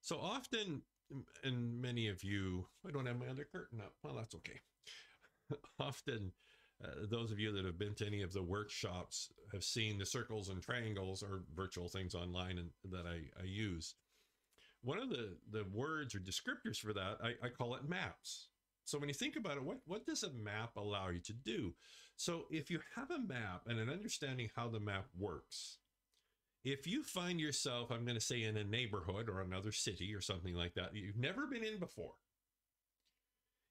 So often, and many of you, I don't have my other curtain up. Well, that's okay. Often, those of you that have been to any of the workshops have seen the circles and triangles or virtual things online that I use. One of the words or descriptors for that, I call it maps. So when you think about it, what does a map allow you to do? So if you have a map and an understanding how the map works, if you find yourself, I'm going to say, in a neighborhood or another city or something like that you've never been in before,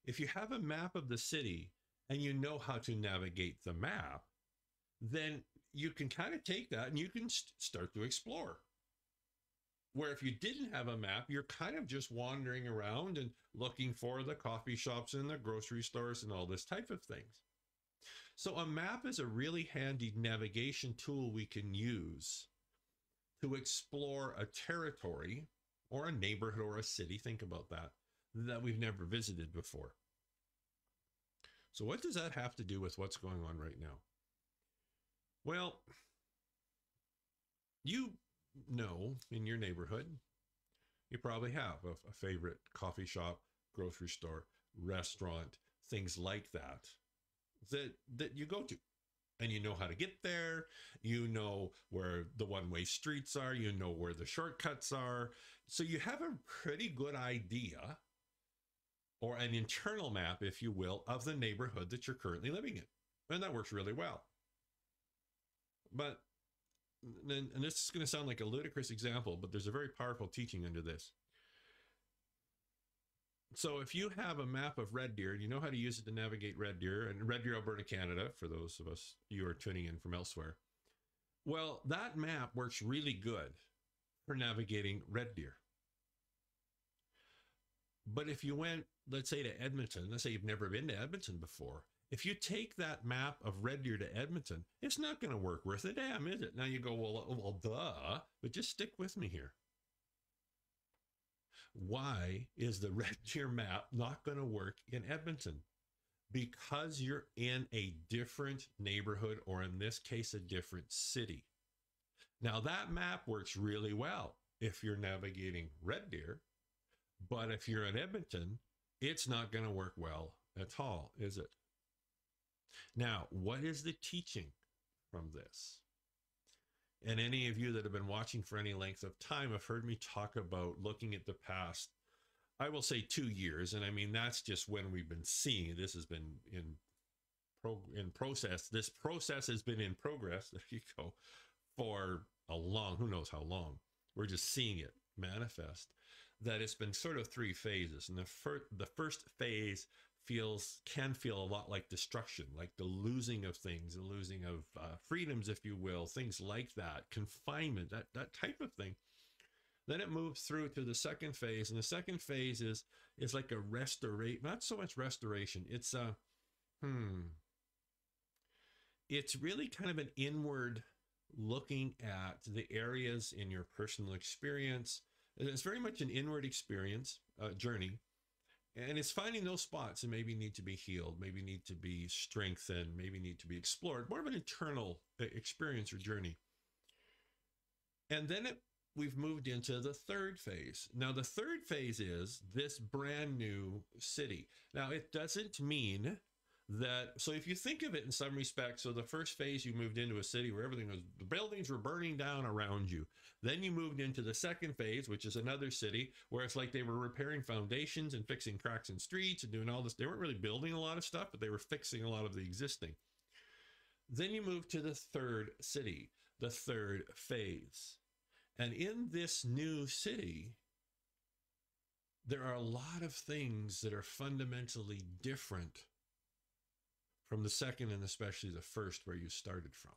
if you have a map of the city and you know how to navigate the map, then you can kind of take that and you can start to explore. Where if you didn't have a map, you're kind of just wandering around and looking for the coffee shops and the grocery stores and all this type of things. So a map is a really handy navigation tool we can use to explore a territory or a neighborhood or a city, think about that we've never visited before. So what does that have to do with what's going on right now? Well, you know, in your neighborhood, you probably have a favorite coffee shop, grocery store, restaurant, things like that you go to. And you know how to get there. You know where the one-way streets are. You know where the shortcuts are. So you have a pretty good idea, or an internal map, if you will, of the neighborhood that you're currently living in. And that works really well. But, and this is going to sound like a ludicrous example, but there's a very powerful teaching under this. So if you have a map of Red Deer, you know how to use it to navigate Red Deer, and Red Deer, Alberta, Canada, for those of us you are tuning in from elsewhere. Well, that map works really good for navigating Red Deer. But if you went, let's say, to Edmonton, let's say you've never been to Edmonton before, if you take that map of Red Deer to Edmonton, it's not going to work worth a damn, is it? Now you go, well, duh, but just stick with me here. Why is the Red Deer map not going to work in Edmonton? Because you're in a different neighborhood, or in this case, a different city. Now, that map works really well if you're navigating Red Deer, but if you're in Edmonton, it's not going to work well at all, is it? Now, what is the teaching from this? And any of you that have been watching for any length of time have heard me talk about looking at the past, I will say 2 years. And I mean, that's just when we've been seeing. This has been in process. This process has been in progress, there you go, for a long, who knows how long. We're just seeing it manifest. That it's been sort of 3 phases. And the first phase can feel a lot like destruction, like the losing of things, the losing of freedoms, if you will, things like that, confinement, that type of thing. Then it moves through to the second phase, and the second phase is like a restoration, not so much restoration. It's it's really kind of an inward looking at the areas in your personal experience. It's very much an inward experience journey. And it's finding those spots that maybe need to be healed, maybe need to be strengthened, maybe need to be explored, more of an internal experience or journey. And then we've moved into the third phase. Now, the third phase is this brand new city. Now, it doesn't mean that, so if you think of it in some respects, so the first phase, you moved into a city where everything was, the buildings were burning down around you. Then you moved into the second phase, which is another city where it's like they were repairing foundations and fixing cracks in streets and doing all this. They weren't really building a lot of stuff, but they were fixing a lot of the existing. Then you move to the third city, the third phase. And in this new city, there are a lot of things that are fundamentally different from the second, and especially the first, where you started from.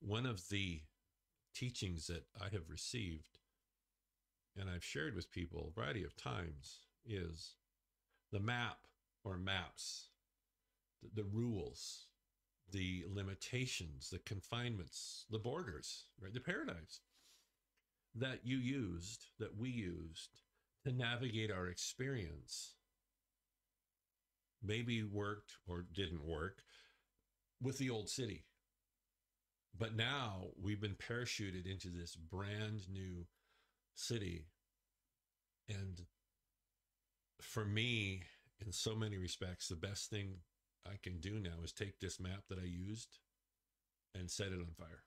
One of the teachings that I have received, and I've shared with people a variety of times, is the map or maps, the rules, the limitations, the confinements, the borders, right? The paradigms that you used, that we used to navigate our experience, maybe worked or didn't work with the old city. But now we've been parachuted into this brand new city. And for me, in so many respects, the best thing I can do now is take this map that I used and set it on fire.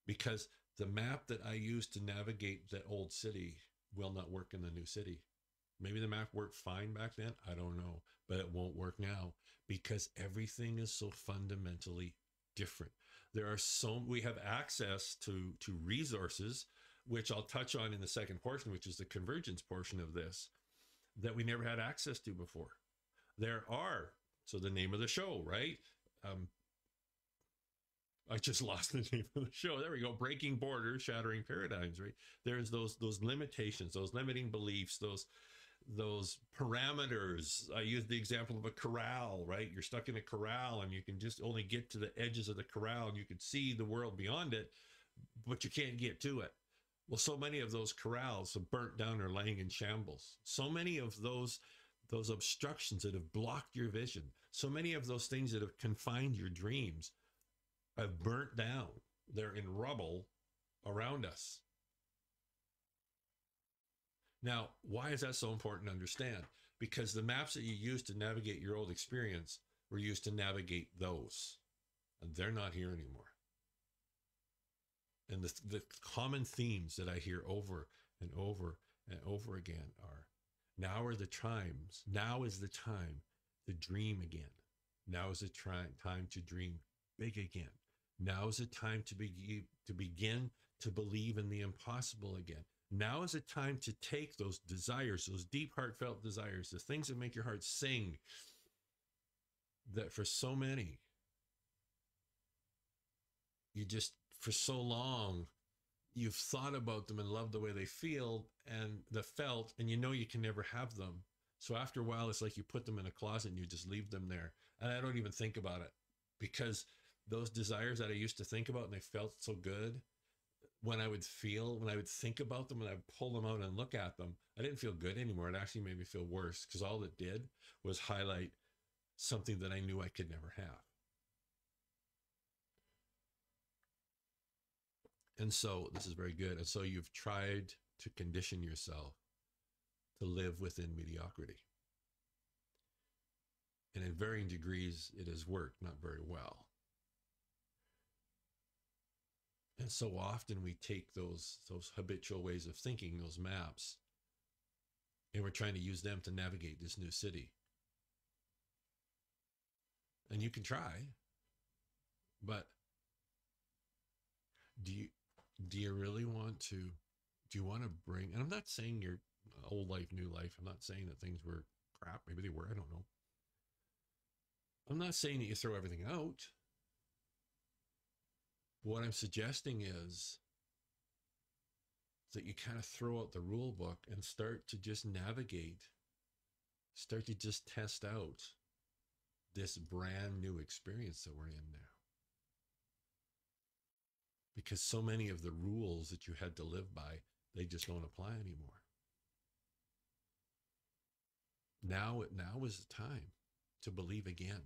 Because the map that I used to navigate the old city will not work in the new city. Maybe the map worked fine back then. I don't know, but it won't work now because everything is so fundamentally different. We have access to resources, which I'll touch on in the second portion, which is the convergence portion of this, that we never had access to before. So the name of the show, right? I just lost the name of the show. There we go. Breaking borders, shattering paradigms, right? There's those limitations, those limiting beliefs, those parameters. I use the example of a corral, right? You're stuck in a corral and you can just only get to the edges of the corral and you can see the world beyond it, but you can't get to it. Well, so many of those corrals have burnt down or laying in shambles. So many of those obstructions that have blocked your vision, so many of those things that have confined your dreams have burnt down. They're in rubble around us. Now, why is that so important to understand? Because the maps that you used to navigate your old experience were used to navigate those, and they're not here anymore. And the common themes that I hear over and over and over again are, now is the time to dream again. Now is the time to dream big again. Now is the time to begin to believe in the impossible again. Now is the time to take those desires, those deep, heartfelt desires, the things that make your heart sing, that for so many, for so long, you've thought about them and loved the way they felt, and you can never have them. So after a while, it's like you put them in a closet and you just leave them there. And I don't even think about it, because those desires that I used to think about and they felt so good, when I would think about them and I'd pull them out and look at them, I didn't feel good anymore. It actually made me feel worse, because all it did was highlight something that I knew I could never have. And so this is very good. And so you've tried to condition yourself to live within mediocrity. And in varying degrees, it has worked not very well. And so often we take those habitual ways of thinking, those maps, and we're trying to use them to navigate this new city. And you can try, but do you really want to, do you want to bring, and I'm not saying your old life, new life. I'm not saying that things were crap. Maybe they were, I don't know. I'm not saying that you throw everything out. What I'm suggesting is that you kind of throw out the rule book and start to just test out this brand new experience that we're in now. Because so many of the rules that you had to live by, they just don't apply anymore. Now is the time to believe again.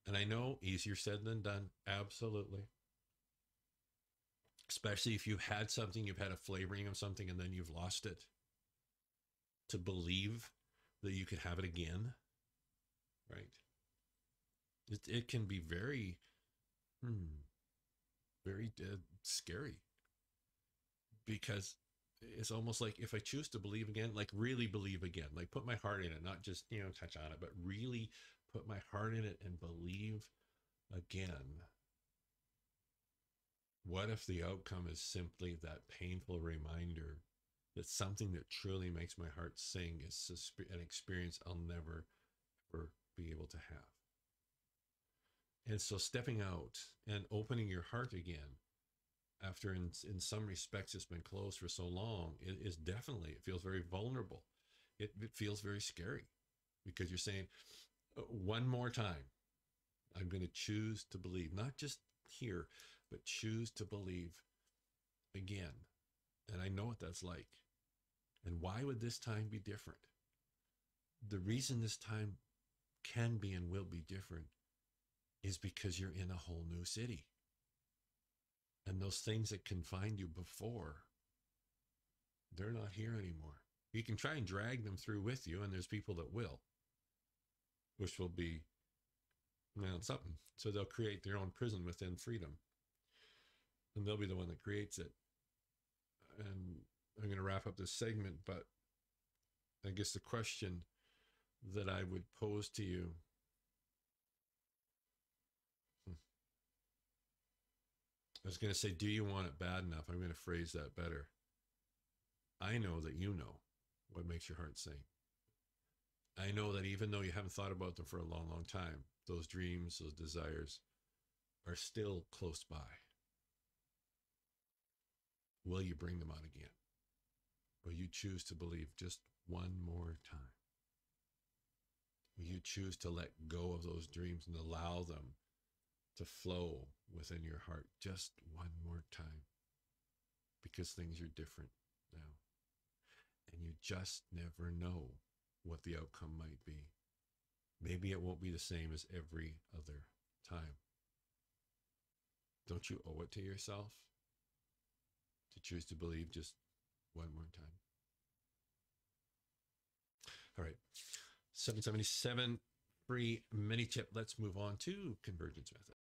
And I know, easier said than done, absolutely. Especially if you've had something, you've had a flavoring of something, and then you've lost it. To believe that you could have it again, right? It can be very, very scary. Because it's almost like, if I choose to believe again, like really believe again, like put my heart in it, not just, touch on it, but really put my heart in it and believe again. What if the outcome is simply that painful reminder that something that truly makes my heart sing is an experience I'll never, ever be able to have? And so stepping out and opening your heart again, after in some respects it's been closed for so long, it feels very vulnerable. It feels very scary, because you're saying, one more time, I'm going to choose to believe, not just here, but choose to believe again. And I know what that's like. And why would this time be different? The reason this time can be and will be different is because you're in a whole new city. And those things that confined you before, they're not here anymore. You can try and drag them through with you, and there's people that will, which will be, well, something. So they'll create their own prison within freedom. And they'll be the one that creates it. And I'm going to wrap up this segment, but I guess the question that I would pose to you, I was going to say, do you want it bad enough? I'm going to phrase that better. I know that you know what makes your heart sing. I know that even though you haven't thought about them for a long, long time, those dreams, those desires are still close by. Will you bring them out again? Will you choose to believe just one more time? Will you choose to let go of those dreams and allow them to flow within your heart just one more time? Because things are different now. And you just never know what the outcome might be. Maybe it won't be the same as every other time. Don't you owe it to yourself to choose to believe just one more time? All right. 777 free mini tip. Let's move on to convergence method.